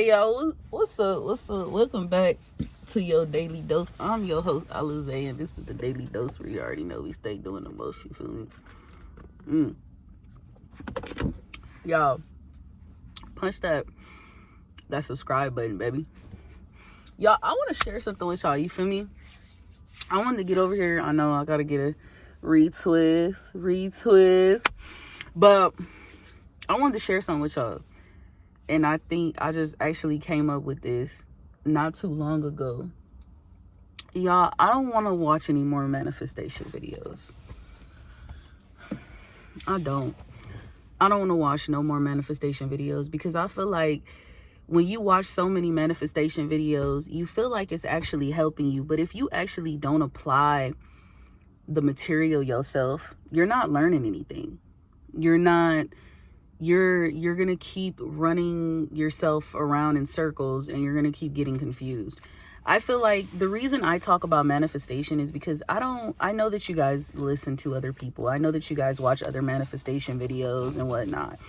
Hey y'all, what's up? Welcome back to your daily dose. I'm your host Alize, and this is the daily dose where you already know we stay doing the most. You feel me? Y'all, punch that subscribe button, baby. Y'all, I want to share something with y'all. You feel me? I wanted to get over here. I know I gotta get a retwist, but I wanted to share something with y'all. And I think I just actually came up with this not too long ago. Y'all, I don't want to watch any more manifestation videos. I don't want to watch no more manifestation videos because I feel like when you watch so many manifestation videos, you feel like it's actually helping you. But if you actually don't apply the material yourself, you're not learning anything. You're gonna keep running yourself around in circles and you're gonna keep getting confused. I feel like the reason I talk about manifestation is because I know that you guys listen to other people. I know that you guys watch other manifestation videos and whatnot.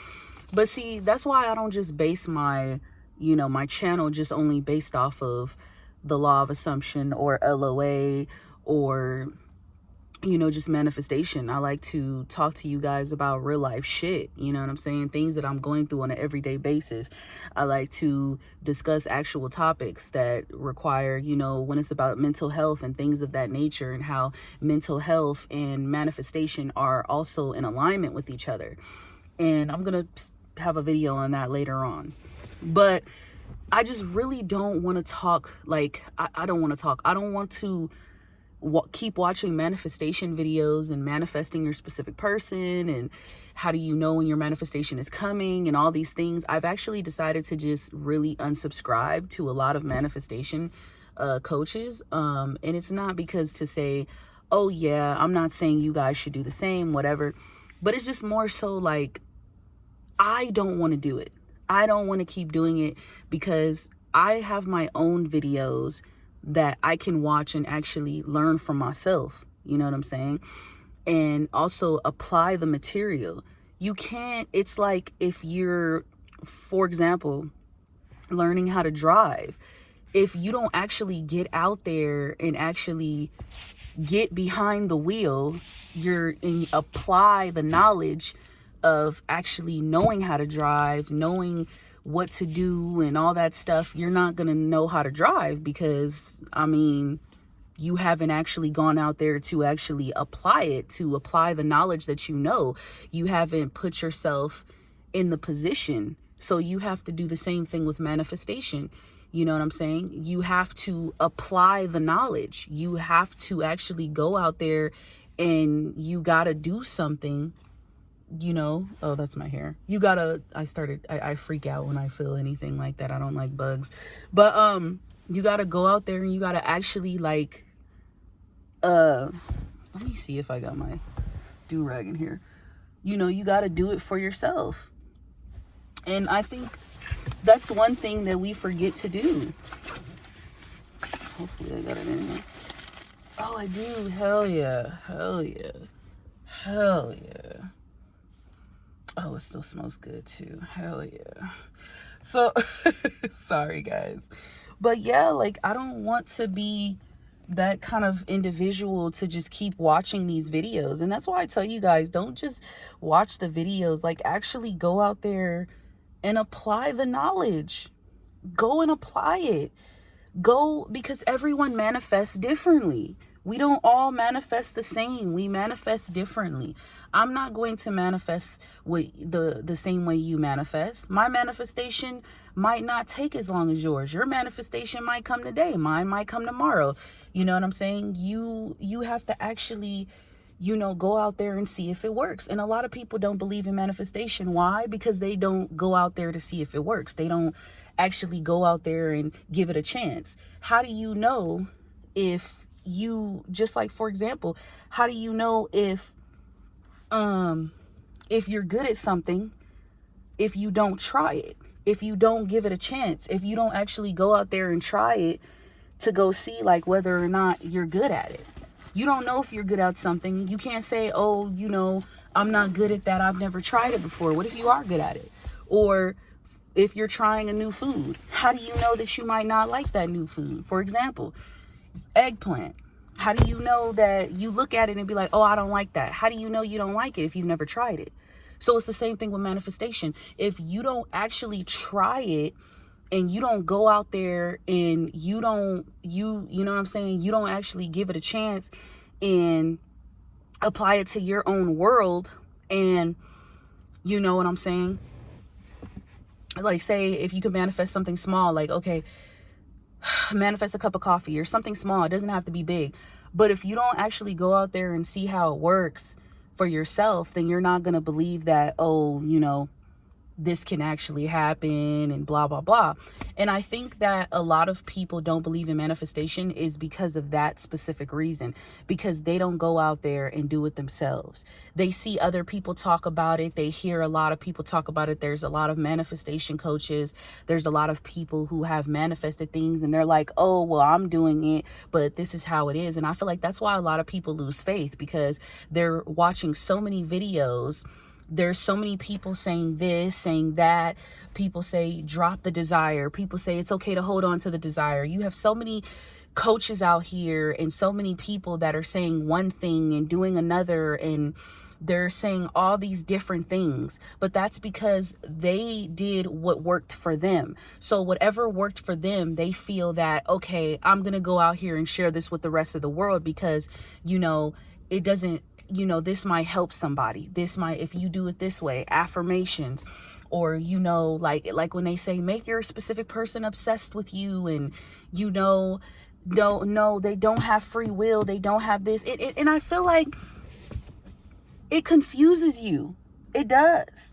But see, that's why I don't just base my channel just only based off of the law of assumption or LOA or just manifestation. I like to talk to you guys about real life shit. You know what I'm saying? Things that I'm going through on an everyday basis. I like to discuss actual topics that require, when it's about mental health and things of that nature, and how mental health and manifestation are also in alignment with each other. And I'm going to have a video on that later on. But I just really don't want to talk I don't want to talk. I don't want to keep watching manifestation videos and manifesting your specific person and how do you know when your manifestation is coming and all these things. I've actually decided to just really unsubscribe to a lot of manifestation coaches. And it's not because to say, oh yeah, I'm not saying you guys should do the same, whatever. But it's just more so like, I don't want to do it. I don't want to keep doing it because I have my own videos that I can watch and actually learn from myself. You know what I'm saying? And also apply the material. You can't, it's like if you're, for example, learning how to drive. If you don't actually get out there and actually get behind the wheel, and apply the knowledge of actually knowing how to drive, knowing what to do and all that stuff, you're not going to know how to drive because, you haven't actually gone out there to actually apply it, to apply the knowledge that you know. You haven't put yourself in the position. So you have to do the same thing with manifestation. You know what I'm saying? You have to apply the knowledge. You have to actually go out there and you got to do something. Oh, that's my hair. I freak out when I feel anything like that. I don't like bugs. But you gotta go out there and you gotta actually let me see if I got my do-rag in here. You gotta do it for yourself. And I think that's one thing that we forget to do. Hopefully I got it in here. Oh, I do. Hell yeah. Oh, it still smells good too. Hell yeah. So, sorry guys. But yeah, I don't want to be that kind of individual to just keep watching these videos. And that's why I tell you guys, don't just watch the videos. Actually go out there and apply the knowledge. Go and apply it. Because everyone manifests differently. We don't all manifest the same. We manifest differently. I'm not going to manifest the same way you manifest. My manifestation might not take as long as yours. Your manifestation might come today. Mine might come tomorrow. You know what I'm saying? You have to actually, go out there and see if it works. And a lot of people don't believe in manifestation. Why? Because they don't go out there to see if it works. They don't actually go out there and give it a chance. How do you know if just like, for example, how do you know if you're good at something if you don't try it, if you don't give it a chance, if you don't actually go out there and try it to go see whether or not you're good at it? You don't know if you're good at something. You can't say, oh, I'm not good at that. I've never tried it before. What if you are good at it? Or If you're trying a new food, how do you know that you might not like that new food? For example, eggplant. How do you know that you look at it and be like, oh, I don't like that? How do you know you don't like it if you've never tried it? So it's the same thing with manifestation. If you don't actually try it and you don't go out there and you know what I'm saying? You don't actually give it a chance and apply it to your own world. And you know what I'm saying? Like, say if you could manifest something small, like, okay, manifest a cup of coffee or something small. It doesn't have to be big. But if you don't actually go out there and see how it works for yourself, then you're not going to believe that, oh, this can actually happen and blah, blah, blah. And I think that a lot of people don't believe in manifestation is because of that specific reason, because they don't go out there and do it themselves. They see other people talk about it. They hear a lot of people talk about it. There's a lot of manifestation coaches. There's a lot of people who have manifested things and they're like, oh, well, I'm doing it, but this is how it is. And I feel like that's why a lot of people lose faith, because they're watching so many videos. There's so many people saying this, saying that. People say drop the desire. People say it's okay to hold on to the desire. You have so many coaches out here and so many people that are saying one thing and doing another, and they're saying all these different things, but that's because they did what worked for them. So whatever worked for them, they feel that, okay, I'm going to go out here and share this with the rest of the world because, it doesn't, this might help somebody. This might, if you do it this way, affirmations, or, like when they say, make your specific person obsessed with you, and, they don't have free will. They don't have this. And I feel like it confuses you. It does.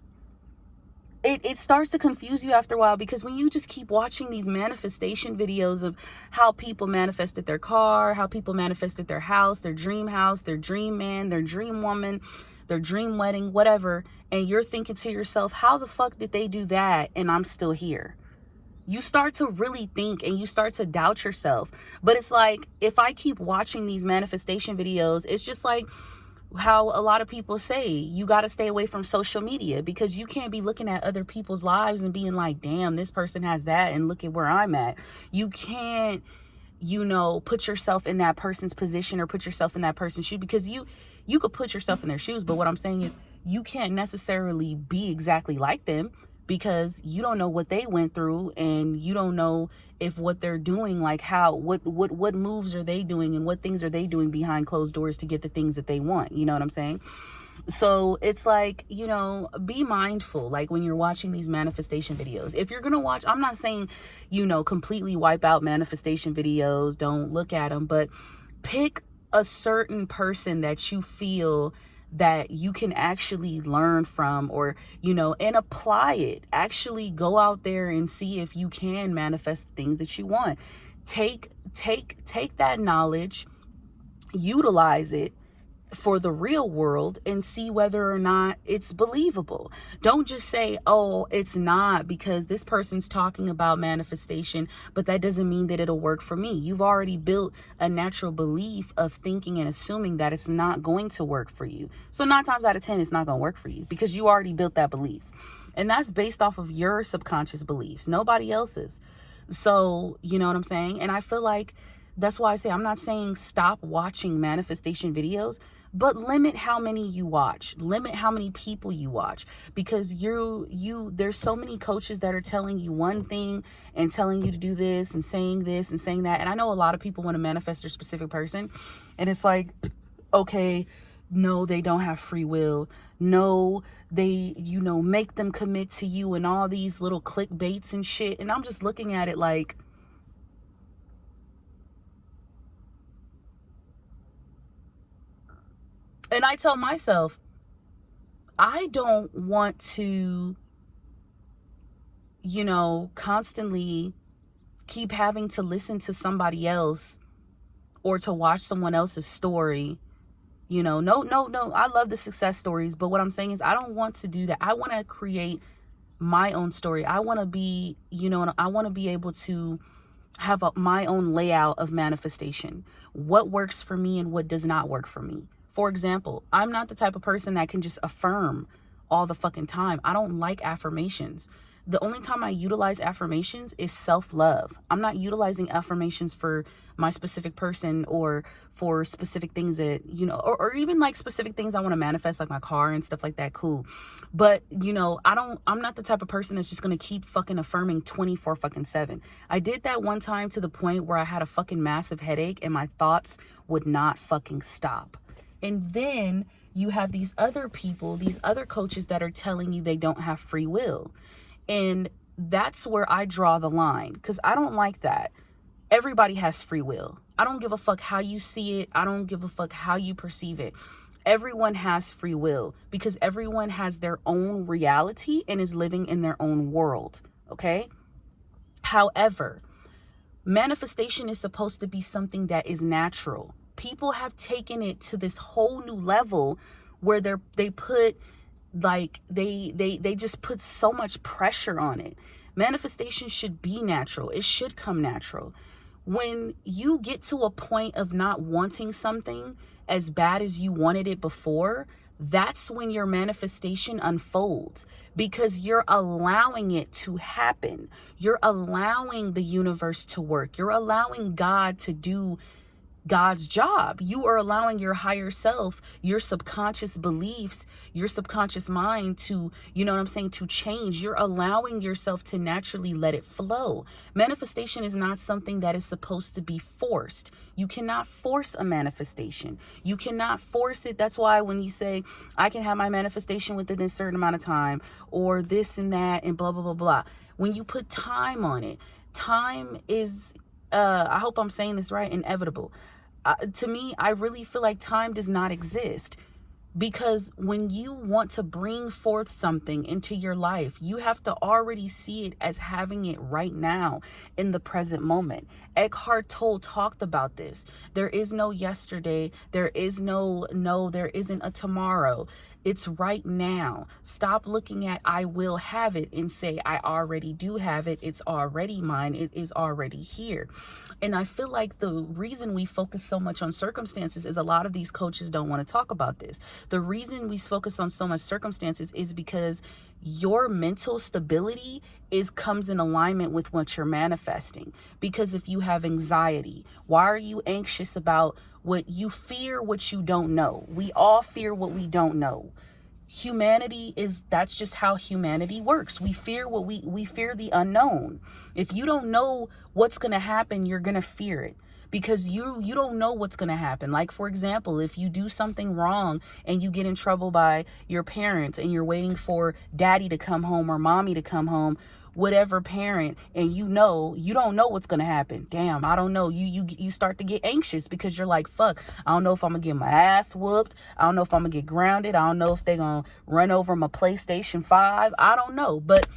It starts to confuse you after a while, because when you just keep watching these manifestation videos of how people manifested their car, how people manifested their house, their dream man, their dream woman, their dream wedding, whatever, and you're thinking to yourself, how the fuck did they do that and I'm still here? You start to really think and you start to doubt yourself. But it's like, if I keep watching these manifestation videos, it's just like how a lot of people say you got to stay away from social media, because you can't be looking at other people's lives and being like, damn, this person has that and look at where I'm at. You can't, put yourself in that person's position or put yourself in that person's shoe, because you could put yourself in their shoes. But what I'm saying is you can't necessarily be exactly like them, because you don't know what they went through, and you don't know if what they're doing, like what moves are they doing and what things are they doing behind closed doors to get the things that they want. You know what I'm saying? So it's like, be mindful, like when you're watching these manifestation videos. If you're going to watch, I'm not saying, completely wipe out manifestation videos, don't look at them, but pick a certain person that you feel that you can actually learn from, or, and apply it. Actually go out there and see if you can manifest things that you want. Take that knowledge, utilize it for the real world, and see whether or not it's believable. Don't just say, oh, it's not, because this person's talking about manifestation, but that doesn't mean that it'll work for me. You've already built a natural belief of thinking and assuming that it's not going to work for you. So 9 times out of 10, it's not going to work for you, because you already built that belief. And that's based off of your subconscious beliefs, nobody else's. So, you know what I'm saying? And I feel like that's why I say, I'm not saying stop watching manifestation videos, but limit how many you watch, limit how many people you watch, because there's so many coaches that are telling you one thing and telling you to do this and saying that. And I know a lot of people want to manifest their specific person, and it's like, okay, no, they don't have free will. No, they, make them commit to you and all these little clickbaits and shit. And I'm just looking at it like, and I tell myself, I don't want to, constantly keep having to listen to somebody else or to watch someone else's story. No. I love the success stories, but what I'm saying is I don't want to do that. I want to create my own story. I want to be, I want to be able to have my own layout of manifestation. What works for me and what does not work for me. For example, I'm not the type of person that can just affirm all the fucking time. I don't like affirmations. The only time I utilize affirmations is self-love. I'm not utilizing affirmations for my specific person or for specific things that, you know, or even like specific things I want to manifest, like my car and stuff like that. Cool. But, you know, I'm not the type of person that's just going to keep fucking affirming 24/7. I did that one time to the point where I had a fucking massive headache and my thoughts would not fucking stop. And then you have these other people, these other coaches that are telling you they don't have free will. And that's where I draw the line, because I don't like that. Everybody has free will. I don't give a fuck how you see it. I don't give a fuck how you perceive it. Everyone has free will because everyone has their own reality and is living in their own world. Okay? However, manifestation is supposed to be something that is natural. People have taken it to this whole new level where they just put so much pressure on it. Manifestation should be natural. It should come natural. When you get to a point of not wanting something as bad as you wanted it before, that's when your manifestation unfolds, because you're allowing it to happen. You're allowing the universe to work. You're allowing God to do God's job. You are allowing your higher self, your subconscious beliefs, your subconscious mind to, you know what I'm saying, to change. You're allowing yourself to naturally let it flow. Manifestation is not something that is supposed to be forced. You cannot force a manifestation. You cannot force it. That's why when you say, I can have my manifestation within a certain amount of time, or this and that and blah, blah, blah, blah. When you put time on it, time is, I hope I'm saying this right, inevitable. To me, I really feel like time does not exist, because when you want to bring forth something into your life, you have to already see it as having it right now in the present moment. Eckhart Tolle talked about this. There is no yesterday. There isn't a tomorrow. It's right now. Stop looking at I will have it and say I already do have it. It's already mine. It is already here. And I feel like the reason we focus so much on circumstances is a lot of these coaches don't want to talk about this. The reason we focus on so much circumstances is because your mental stability comes in alignment with what you're manifesting. Because if you have anxiety, why are you anxious about what you fear, what you don't know? We all fear what we don't know. That's just how humanity works. We fear we fear the unknown. If you don't know what's going to happen, you're going to fear it, because you don't know what's going to happen. Like, for example, if you do something wrong and you get in trouble by your parents and you're waiting for daddy to come home or mommy to come home, whatever parent, and you don't know what's going to happen. Damn, I don't know. You start to get anxious because you're like, fuck, I don't know if I'm going to get my ass whooped. I don't know if I'm going to get grounded. I don't know if they're going to run over my PlayStation 5. I don't know. But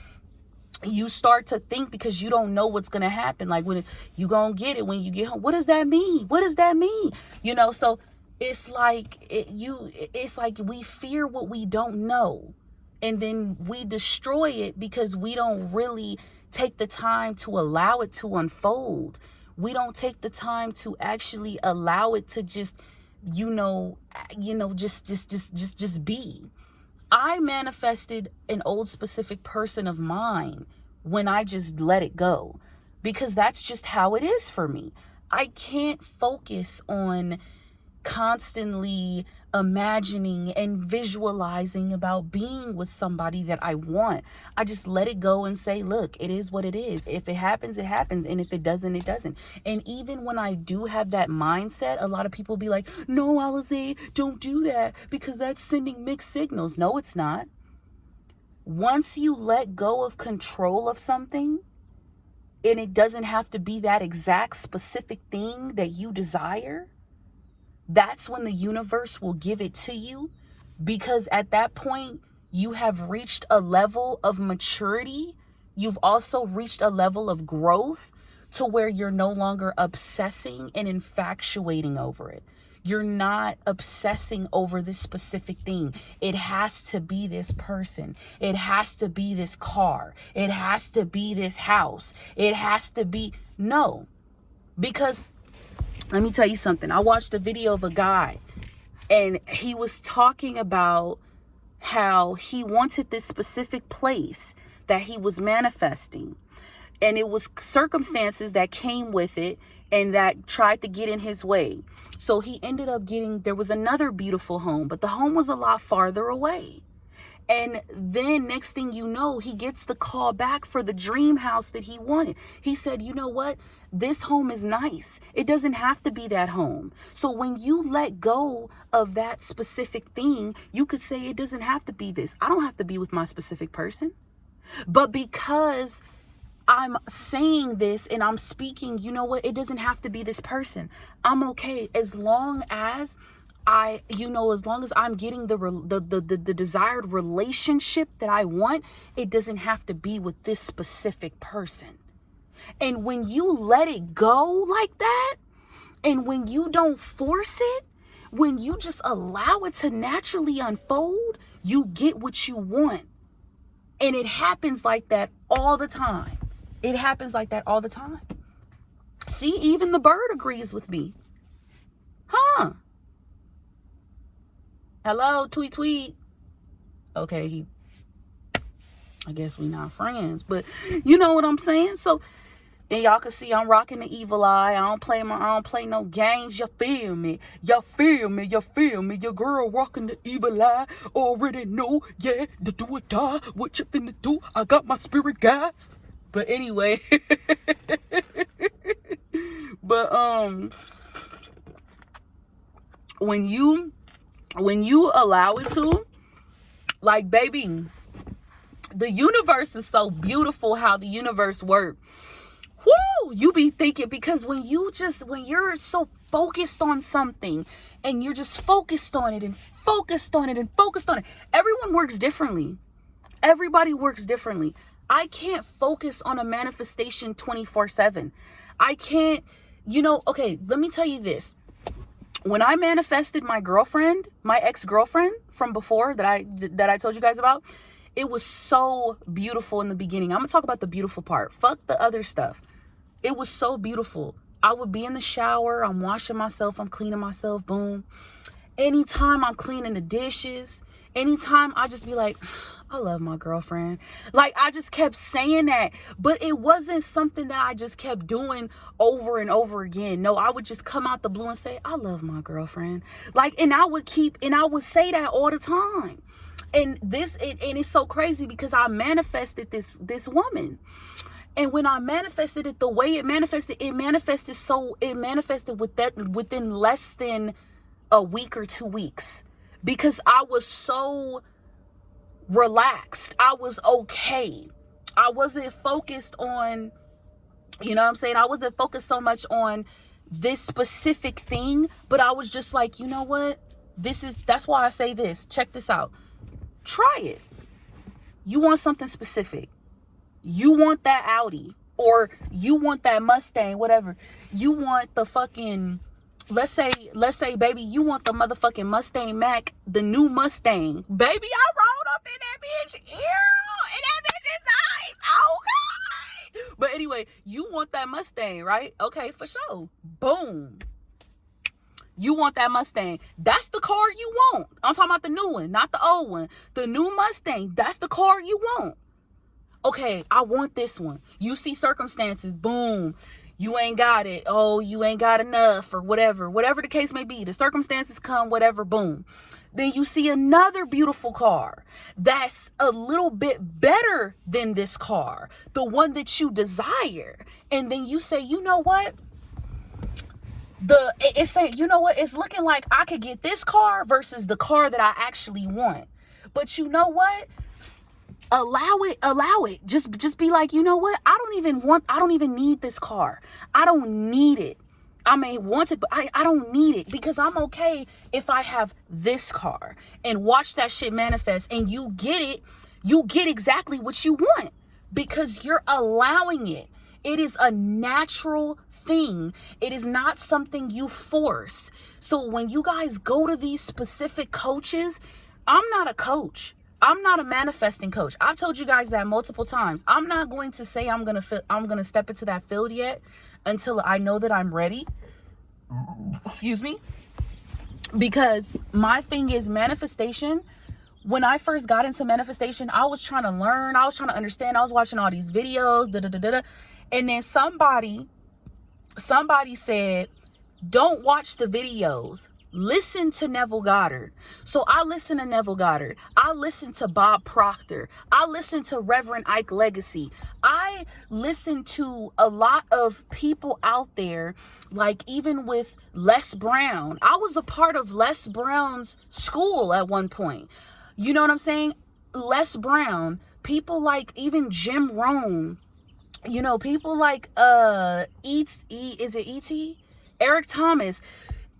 you start to think, because you don't know what's going to happen. Like, when you going to get it when you get home. What does that mean? What does that mean? You know, so it's like it's like we fear what we don't know. And then we destroy it because we don't really take the time to allow it to unfold. We don't take the time to actually allow it to just be. I manifested an old specific person of mine when I just let it go, because that's just how it is for me. I can't focus on constantly imagining and visualizing about being with somebody that I want. I just let it go and say, look, it is what it is. If it happens, it happens. And if it doesn't, it doesn't. And even when I do have that mindset, a lot of people be like, no, Alize, don't do that, because that's sending mixed signals. No, it's not. Once you let go of control of something, and it doesn't have to be that exact specific thing that you desire, that's when the universe will give it to you, because at that point you have reached a level of maturity. You've also reached a level of growth to where you're no longer obsessing and infatuating over it. You're not obsessing over this specific thing. It has to be this person. It has to be this car. It has to be this house. It has to be, no, because let me tell you something. I watched a video of a guy, and he was talking about how he wanted this specific place that he was manifesting. And it was circumstances that came with it and that tried to get in his way. So he ended up there was another beautiful home, but the home was a lot farther away. And then next thing you know, he gets the call back for the dream house that he wanted. He said, you know what? This home is nice. It doesn't have to be that home. So when you let go of that specific thing, you could say it doesn't have to be this. I don't have to be with my specific person. But because I'm saying this and I'm speaking, you know what? It doesn't have to be this person. I'm okay as long as as long as I'm getting the desired relationship that I want. It doesn't have to be with this specific person. And when you let it go like that, and when you don't force it, when you just allow it to naturally unfold, you get what you want. And it happens like that all the time. It happens like that all the time. See, even the bird agrees with me. Huh? Hello, tweet, tweet. Okay, I guess we not friends, but you know what I'm saying? So, and y'all can see I'm rocking the evil eye. I don't play no games. You feel me? You feel me? You feel me? Your girl rocking the evil eye. Already know, yeah, the do or die. What you finna do? I got my spirit guides. But anyway, but when you allow it to, like, baby, the universe is so beautiful how the universe works. Woo! You be thinking, because when you're so focused on something and you're just focused on it and focused on it and focused on it, everyone works differently. Everybody works differently. I can't focus on a manifestation 24/7. I can't, okay, let me tell you this. When I manifested my ex-girlfriend from before that I told you guys about, it was so beautiful in the beginning. I'm going to talk about the beautiful part. Fuck the other stuff. It was so beautiful. I would be in the shower. I'm washing myself. I'm cleaning myself. Boom. Anytime I'm cleaning the dishes, anytime I just be like, I love my girlfriend. Like, I just kept saying that, but it wasn't something that I just kept doing over and over again. No, I would just come out the blue and say, I love my girlfriend. Like, and I would say that all the time. And it's so crazy because I manifested this woman. And when I manifested it the way it manifested within less than a week or 2 weeks, because I was so relaxed. I was okay. I wasn't focused on, you know what I'm saying? I wasn't focused so much on this specific thing, but I was just like, you know what? That's why I say this. Check this out. Try it. You want something specific. You want that Audi, or you want that Mustang, whatever. You want the fucking, let's say, baby, you want the motherfucking Mustang Mach, the new Mustang. Baby, I rode up in that bitch. Ew, and that bitch is nice. Oh, God. But anyway, you want that Mustang, right? Okay, for sure. Boom. You want that Mustang. That's the car you want. I'm talking about the new one, not the old one. The new Mustang, that's the car you want. Okay, I want this one. You see circumstances, boom. You ain't got it. Oh, you ain't got enough, or whatever. Whatever the case may be. The circumstances come, whatever, boom. Then you see another beautiful car that's a little bit better than this car, the one that you desire. And then you say, you know what? It's saying, you know what? It's looking like I could get this car versus the car that I actually want. But you know what? Allow it. Just be like, you know what? I don't even need this car. I don't need it. I may want it, but I don't need it, because I'm okay if I have this car. And watch that shit manifest, and you get it. You get exactly what you want because you're allowing it. It is a natural thing. It is not something you force. So when you guys go to these specific coaches, I'm not a coach. I'm not a manifesting coach. I've told you guys that multiple times. I'm not going to say I'm going to step into that field yet until I know that I'm ready. Excuse me. Because my thing is, manifestation When I first got into manifestation, I was trying to learn. I was trying to understand. I was watching all these videos, and then somebody said, don't watch the videos. Listen to Neville Goddard. So I listened to Neville Goddard. I listened to Bob Proctor. I listened to Reverend Ike Legacy. I listened to a lot of people out there, like even with Les Brown. I was a part of Les Brown's school at one point. You know what I'm saying? Les Brown, people like even Jim Rohn, you know, people like is it E.T.? Eric Thomas.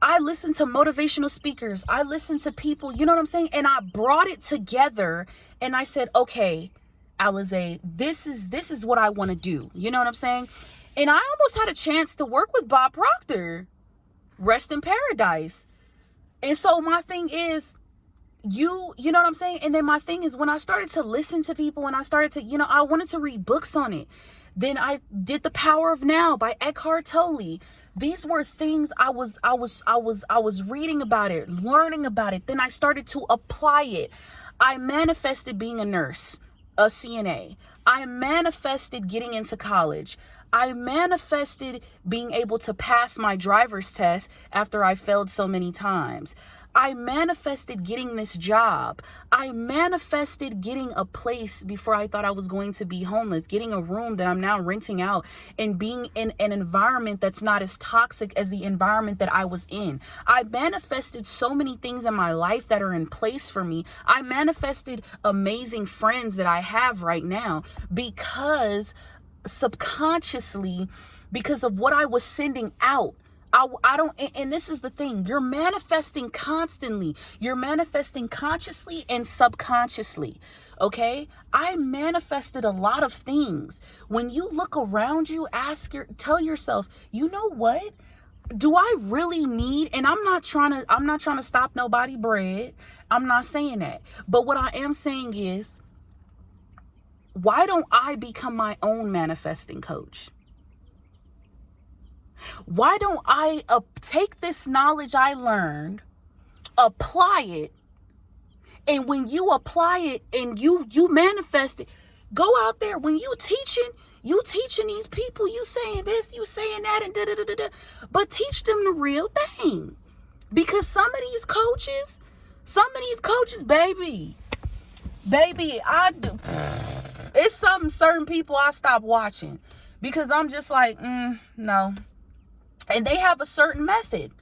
I listen to motivational speakers. I listen to people, you know what I'm saying? And I brought it together and I said, okay, Alize, this is what I want to do. You know what I'm saying? And I almost had a chance to work with Bob Proctor. Rest in paradise. And so my thing is, you know what I'm saying? And then my thing is, when I started to listen to people and I started to, you know, I wanted to read books on it. Then I did The Power of Now by Eckhart Tolle. These were things I was reading about it, learning about it. Then I started to apply it. I manifested being a nurse, a CNA. I manifested getting into college. I manifested being able to pass my driver's test after I failed so many times. I manifested getting this job. I manifested getting a place before I thought I was going to be homeless, getting a room that I'm now renting out, and being in an environment that's not as toxic as the environment that I was in. I manifested so many things in my life that are in place for me. I manifested amazing friends that I have right now because subconsciously, because of what I was sending out. I don't, and this is the thing, you're manifesting constantly. You're manifesting consciously and subconsciously. Okay. I manifested a lot of things. When you look around you, tell yourself, you know what? Do I really need, and I'm not trying to stop nobody bread. I'm not saying that. But what I am saying is, why don't I become my own manifesting coach? Why don't I take this knowledge I learned, apply it, and when you apply it and you manifest it, go out there. When you teaching these people, you saying this, you saying that, and da-da-da-da-da, but teach them the real thing. Because some of these coaches, baby, it's some certain people I stop watching because I'm just like, no. And they have a certain method.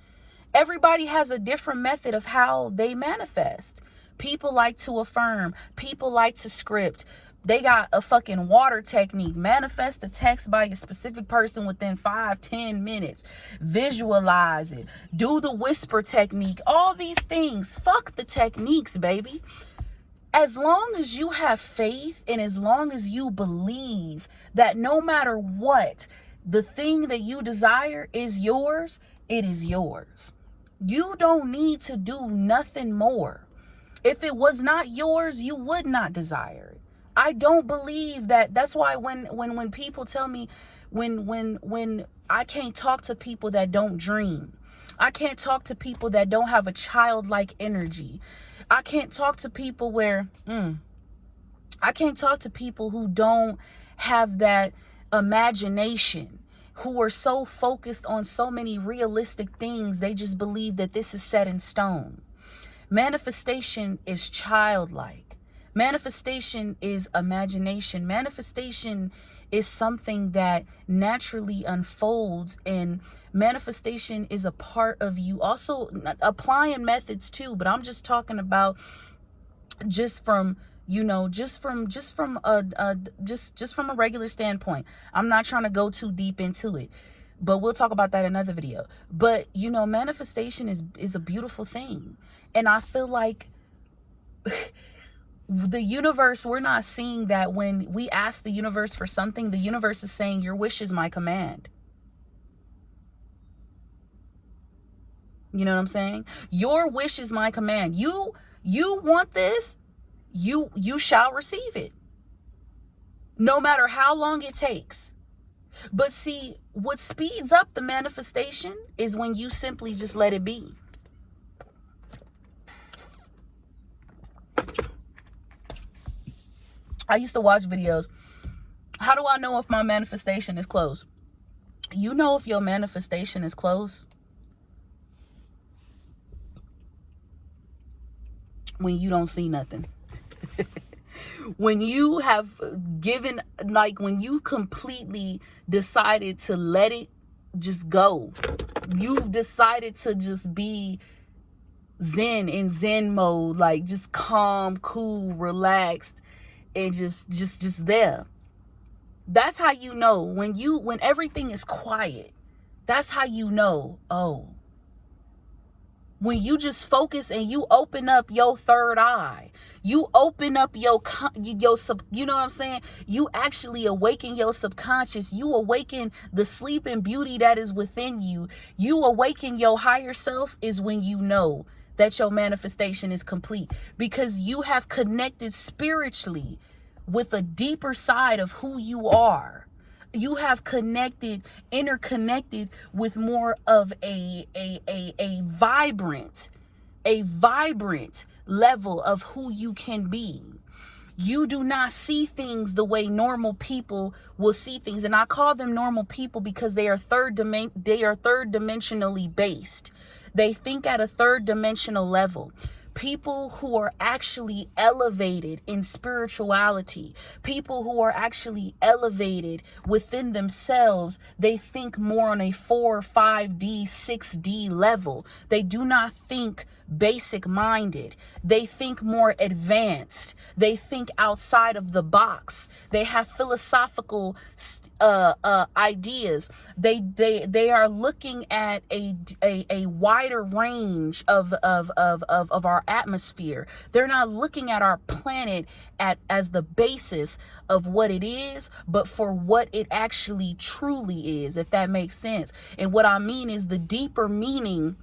Everybody has a different method of how they manifest. People like to affirm. People like to script. They got a fucking water technique. Manifest a text by a specific person within 5-10 minutes. Visualize it. Do the whisper technique. All these things. Fuck the techniques, baby. As long as you have faith and as long as you believe that no matter what, the thing that you desire is yours, it is yours. You don't need to do nothing more. If it was not yours, you would not desire it. I don't believe that. That's why when people tell me, when I can't talk to people that don't dream. I can't talk to people that don't have a childlike energy. I can't talk to people I can't talk to people who don't have that imagination, who are so focused on so many realistic things, they just believe that this is set in stone. Manifestation is childlike. Manifestation is imagination. Manifestation is something that naturally unfolds, and manifestation is a part of you. Also applying methods too, but I'm just talking about just from a regular standpoint. I'm not trying to go too deep into it, but we'll talk about that in another video. But manifestation is a beautiful thing, and I feel like the universe, we're not seeing that when we ask the universe for something, the universe is saying, your wish is my command. You know what I'm saying? Your wish is my command. You want this, you shall receive it. No matter how long it takes. But see, what speeds up the manifestation is when you simply just let it be. I used to watch videos. How do I know if my manifestation is close? You know if your manifestation is close when you don't see nothing. When you have given, like when you've completely decided to let it just go. You've decided to just be in zen mode, like just calm, cool, relaxed, and just there. That's how you know. When everything is quiet, that's how you know. Oh, when you just focus and you open up your third eye, you open up you know what I'm saying? You actually awaken your subconscious. You awaken the sleeping beauty that is within you. You awaken your higher self is when you know that your manifestation is complete, because you have connected spiritually with a deeper side of who you are. You have interconnected with more of a vibrant level of who you can be. You do not see things the way normal people will see things. And I call them normal people because they are third dimensionally based. They think at a third dimensional level. People who are actually elevated in spirituality, people who are actually elevated within themselves, they think more on a 4, 5D, 6D level. They do not think basic minded. They think more advanced. They think outside of the box. They have philosophical ideas. They are looking at a wider range of our atmosphere. They're not looking at our planet as the basis of what it is, but for what it actually truly is, if that makes sense. And what I mean is the deeper meaning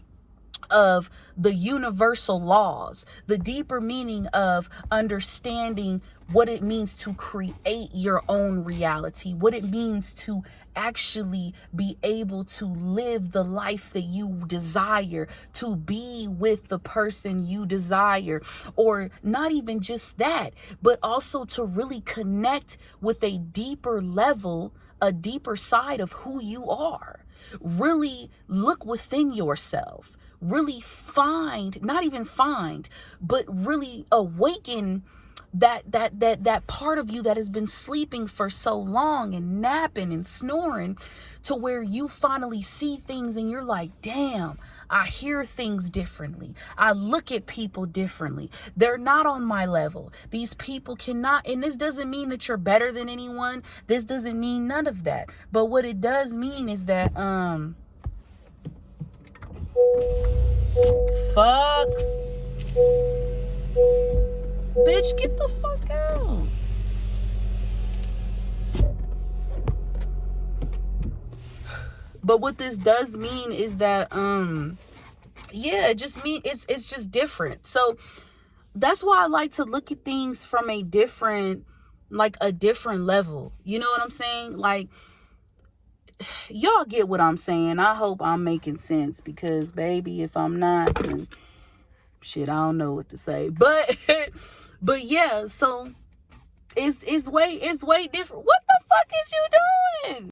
of the universal laws, the deeper meaning of understanding what it means to create your own reality, what it means to actually be able to live the life that you desire, to be with the person you desire, or not even just that, but also to really connect with a deeper level, a deeper side of who you are. Really look within yourself. Really not even find, but really awaken that part of you that has been sleeping for so long and napping and snoring, to where you finally see things and you're like, damn, I hear things differently. I look at people differently. They're not on my level. These people cannot, and this doesn't mean that you're better than anyone. This doesn't mean none of that. But what it does mean is that, fuck. Bitch, get the fuck out. But what this does mean is that, yeah, it just mean it's just different. So that's why I like to look at things from a different level. You know what I'm saying? Like, y'all get what I'm saying. I hope I'm making sense, because baby, if I'm not, then shit, I don't know what to say. But yeah, so it's way different. What the fuck is you doing?